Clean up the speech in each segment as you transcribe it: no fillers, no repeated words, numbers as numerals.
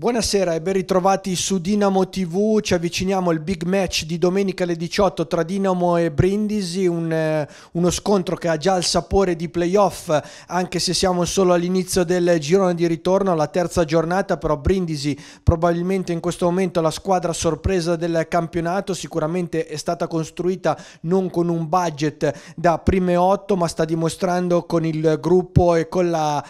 Buonasera e ben ritrovati su Dinamo TV. Ci avviciniamo al big match di domenica alle 18 tra Dinamo e Brindisi, uno scontro che ha già il sapore di playoff, anche se siamo solo all'inizio del girone di ritorno, alla terza giornata. Però Brindisi probabilmente in questo momento la squadra sorpresa del campionato, sicuramente è stata costruita non con un budget da prime 8, ma sta dimostrando con il gruppo e con la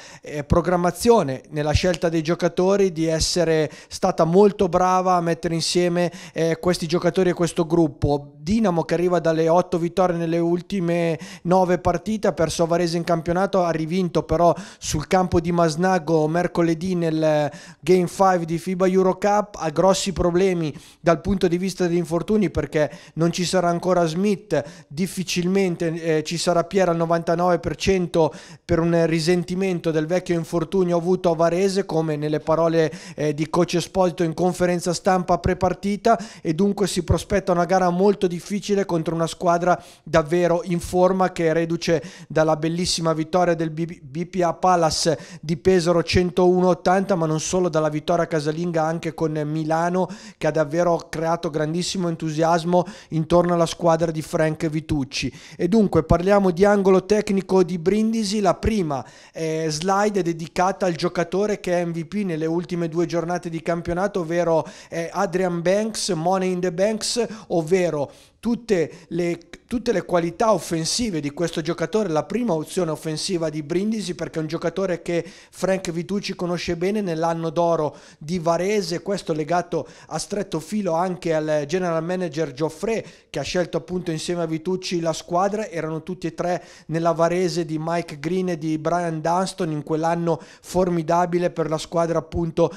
programmazione nella scelta dei giocatori di essere stata molto brava a mettere insieme questi giocatori e questo gruppo. Dinamo, che arriva dalle 8 vittorie nelle ultime 9 partite, ha perso a Varese in campionato, ha rivinto però sul campo di Masnago mercoledì nel Game 5 di FIBA Eurocup. Ha grossi problemi dal punto di vista degli infortuni, perché non ci sarà ancora Smith, difficilmente ci sarà Piera al 99% per un risentimento del vecchio infortunio avuto a Varese, come nelle parole di coach Esposito in conferenza stampa pre-partita, e dunque si prospetta una gara molto difficile contro una squadra davvero in forma, che è reduce dalla bellissima vittoria del BPA Palace di Pesaro 101-80, ma non solo, dalla vittoria casalinga anche con Milano, che ha davvero creato grandissimo entusiasmo intorno alla squadra di Frank Vitucci. E dunque parliamo di angolo tecnico di Brindisi. La prima slide è dedicata al giocatore che è MVP nelle ultime 2 giornate di campionato, ovvero Adrian Banks, Money in the Banks, ovvero tutte le qualità offensive di questo giocatore, la prima opzione offensiva di Brindisi, perché è un giocatore che Frank Vitucci conosce bene nell'anno d'oro di Varese, questo legato a stretto filo anche al general manager Geoffrey, che ha scelto appunto insieme a Vitucci la squadra. Erano tutti e tre nella Varese di Mike Green e di Brian Dunston in quell'anno formidabile per la squadra appunto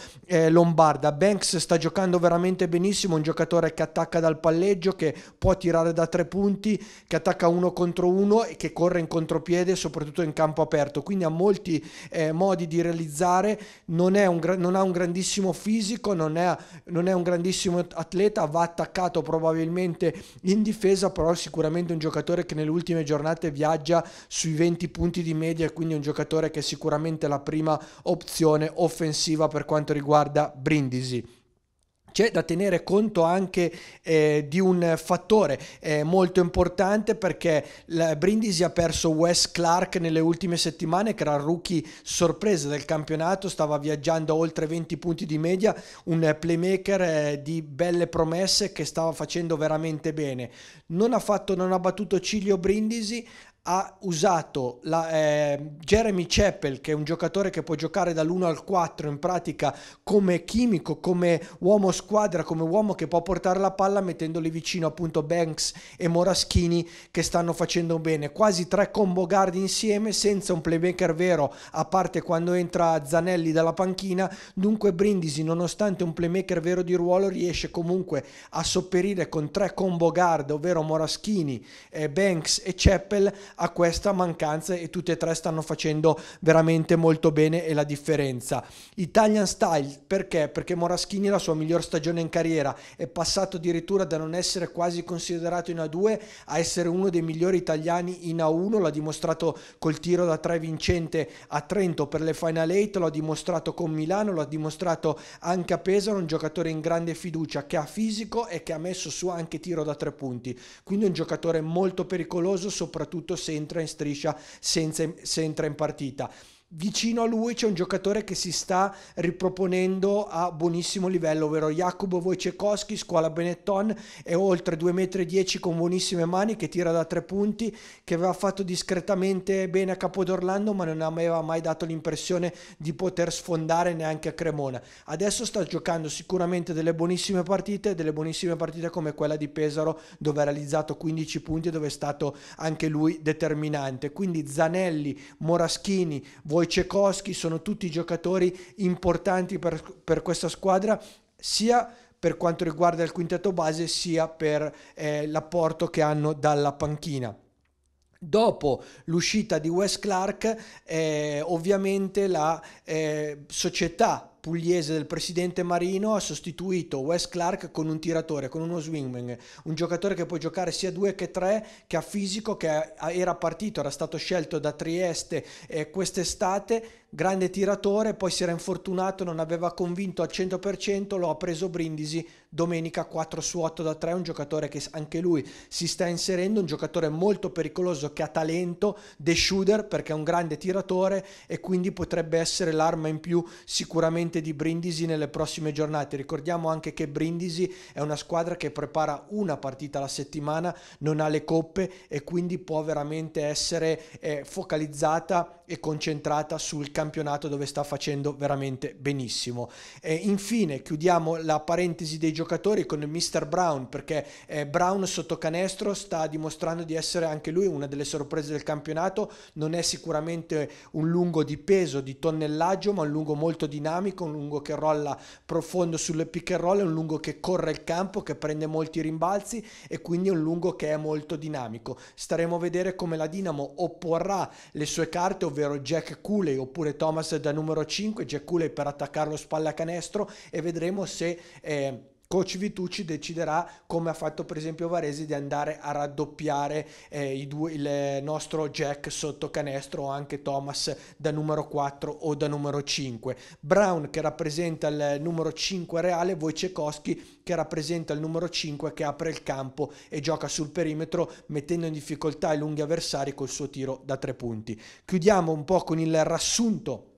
lombarda. Banks sta giocando veramente benissimo, un giocatore che attacca dal palleggio, che può tirare da 3 punti, che attacca 1 contro 1 e che corre in contropiede soprattutto in campo aperto, quindi ha molti modi di realizzare. Non ha un grandissimo fisico, non è un grandissimo atleta, va attaccato probabilmente in difesa, però sicuramente un giocatore che nelle ultime giornate viaggia sui 20 punti di media, e quindi un giocatore che è sicuramente la prima opzione offensiva per quanto riguarda Brindisi. C'è da tenere conto anche di un fattore molto importante, perché Brindisi ha perso Wes Clark nelle ultime settimane, che era il rookie sorpresa del campionato, stava viaggiando a oltre 20 punti di media, un playmaker di belle promesse che stava facendo veramente bene. Non ha battuto ciglio Brindisi, ha usato Jeremy Chappell, che è un giocatore che può giocare dall'1 al 4 in pratica come chimico, come uomo squadra, come uomo che può portare la palla, mettendoli vicino appunto Banks e Moraschini, che stanno facendo bene. Quasi 3 combo guard insieme, senza un playmaker vero, a parte quando entra Zanelli dalla panchina. Dunque Brindisi, nonostante un playmaker vero di ruolo, riesce comunque a sopperire con 3 combo guard, ovvero Moraschini, Banks e Chappell, a questa mancanza, e tutti e 3 stanno facendo veramente molto bene e la differenza. Italian style, perché? Perché Moraschini è la sua miglior stagione in carriera, è passato addirittura da non essere quasi considerato in A2 a essere uno dei migliori italiani in A1, l'ha dimostrato col tiro da 3 vincente a Trento per le Final 8, l'ha dimostrato con Milano, l'ha dimostrato anche a Pesaro, un giocatore in grande fiducia, che ha fisico e che ha messo su anche tiro da 3 punti, quindi un giocatore molto pericoloso, soprattutto se entra in striscia, se entra in partita. Vicino a lui c'è un giocatore che si sta riproponendo a buonissimo livello, ovvero Jakub Wojciechowski, scuola Benetton, è oltre 2,10 m con buonissime mani, che tira da 3 punti, che aveva fatto discretamente bene a Capodorlando, ma non aveva mai dato l'impressione di poter sfondare neanche a Cremona. Adesso sta giocando sicuramente delle buonissime partite come quella di Pesaro, dove ha realizzato 15 punti e dove è stato anche lui determinante. Quindi Zanelli, Moraschini, Wojciechowski sono tutti giocatori importanti per questa squadra, sia per quanto riguarda il quintetto base, sia per l'apporto che hanno dalla panchina. Dopo l'uscita di Wes Clark, ovviamente la società pugliese del presidente Marino ha sostituito Wes Clark con un tiratore, con uno swingman, un giocatore che può giocare sia 2 che 3, che ha fisico, che era partito, era stato scelto da Trieste quest'estate, grande tiratore, poi si era infortunato, non aveva convinto al 100%, lo ha preso Brindisi domenica 4 su 8 da 3, un giocatore che anche lui si sta inserendo, un giocatore molto pericoloso che ha talento, the shooter, perché è un grande tiratore e quindi potrebbe essere l'arma in più sicuramente di Brindisi nelle prossime giornate. Ricordiamo anche che Brindisi è una squadra che prepara una partita alla settimana, non ha le coppe e quindi può veramente essere focalizzata e concentrata sul campionato, dove sta facendo veramente benissimo. Infine chiudiamo la parentesi dei giocatori con il Mr. Brown, perché Brown sotto canestro sta dimostrando di essere anche lui una delle sorprese del campionato. Non è sicuramente un lungo di peso, di tonnellaggio, ma un lungo molto dinamico, un lungo che rolla profondo sulle pick and roll, è un lungo che corre il campo, che prende molti rimbalzi e quindi è un lungo che è molto dinamico. Staremo a vedere come la Dinamo opporrà le sue carte, ovvero Jack Cooley oppure Thomas da numero 5, Jack Cooley per attaccarlo spalla a canestro, e vedremo se coach Vitucci deciderà, come ha fatto per esempio Varese, di andare a raddoppiare il nostro Jack sotto canestro, o anche Thomas da numero 4 o da numero 5. Brown che rappresenta il numero 5 reale, Wojciechowski che rappresenta il numero 5 che apre il campo e gioca sul perimetro, mettendo in difficoltà i lunghi avversari col suo tiro da 3 punti. Chiudiamo un po' con il riassunto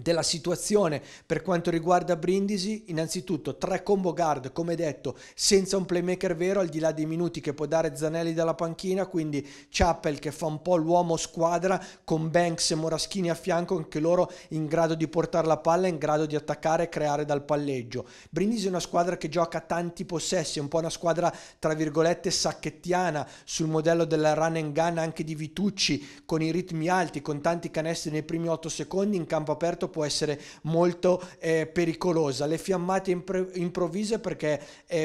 della situazione per quanto riguarda Brindisi. Innanzitutto 3 combo guard, come detto, senza un playmaker vero, al di là dei minuti che può dare Zanelli dalla panchina, quindi Chappell che fa un po' l'uomo squadra con Banks e Moraschini a fianco, anche loro in grado di portare la palla, in grado di attaccare e creare dal palleggio. Brindisi è una squadra che gioca tanti possessi, è un po' una squadra tra virgolette sacchettiana, sul modello del run and gun anche di Vitucci, con i ritmi alti, con tanti canestri nei primi 8 secondi in campo aperto può essere molto pericolosa. Le fiammate improvvise, perché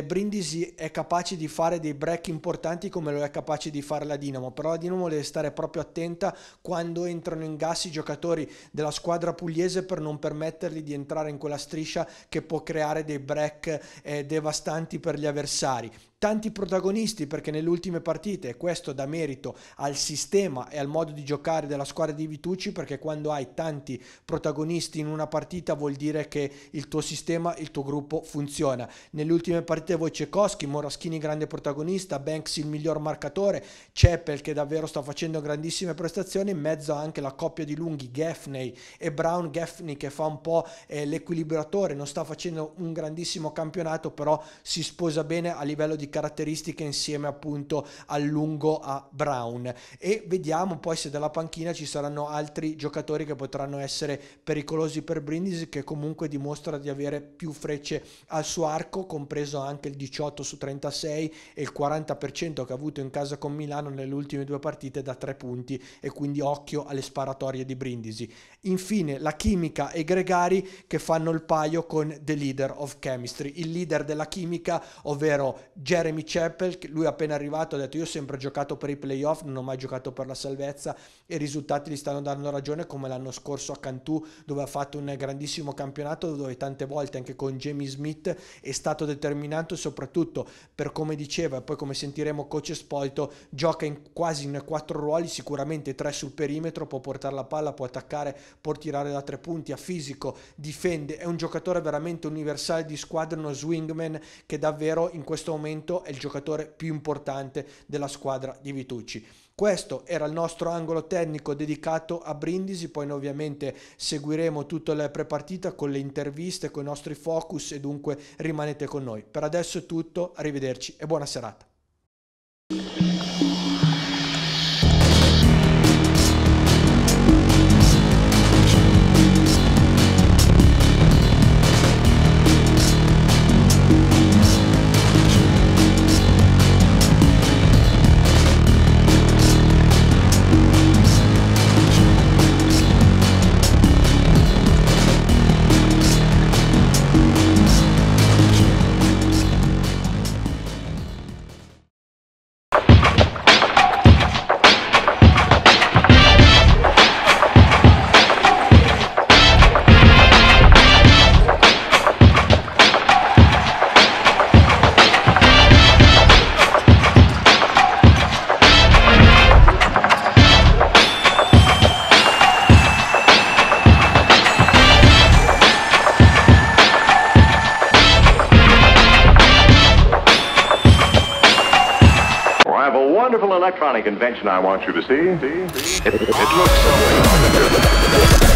Brindisi è capace di fare dei break importanti come lo è capace di fare la Dinamo, però la Dinamo deve stare proprio attenta quando entrano in gas i giocatori della squadra pugliese, per non permettergli di entrare in quella striscia che può creare dei break devastanti per gli avversari. Tanti protagonisti, perché nelle ultime partite, e questo dà merito al sistema e al modo di giocare della squadra di Vitucci, perché quando hai tanti protagonisti in una partita vuol dire che il tuo sistema, il tuo gruppo funziona. Nelle ultime partite Wojciechowski, Moraschini grande protagonista, Banks il miglior marcatore, Chappell che davvero sta facendo grandissime prestazioni, in mezzo anche la coppia di lunghi Gaffney e Brown. Gaffney che fa un po' l'equilibratore, non sta facendo un grandissimo campionato, però si sposa bene a livello di caratteristiche insieme appunto al lungo a Brown. E vediamo poi se dalla panchina ci saranno altri giocatori che potranno essere pericolosi per Brindisi, che comunque dimostra di avere più frecce al suo arco, compreso anche il 18 su 36 e il 40% che ha avuto in casa con Milano nelle ultime 2 partite da 3 punti, e quindi occhio alle sparatorie di Brindisi. Infine la chimica e Gregari che fanno il paio con the leader of chemistry, il leader della chimica, ovvero Jeremy Chappell. Lui è appena arrivato, ha detto: io ho sempre giocato per i playoff, non ho mai giocato per la salvezza, e i risultati gli stanno dando ragione, come l'anno scorso a Cantù, dove ha fatto un grandissimo campionato, dove tante volte anche con Jamie Smith è stato determinante, soprattutto per, come diceva e poi come sentiremo coach Esposito, gioca quasi in 4 ruoli, sicuramente 3 sul perimetro, può portare la palla, può attaccare, può tirare da 3 punti, ha fisico, difende, è un giocatore veramente universale di squadra, uno swingman che davvero in questo momento è il giocatore più importante della squadra di Vitucci. Questo era il nostro angolo tecnico dedicato a Brindisi, poi noi ovviamente seguiremo tutta la prepartita con le interviste, con i nostri focus, e dunque rimanete con noi. Per adesso è tutto, arrivederci e buona serata. electronic invention I want you to see. It looks something like this.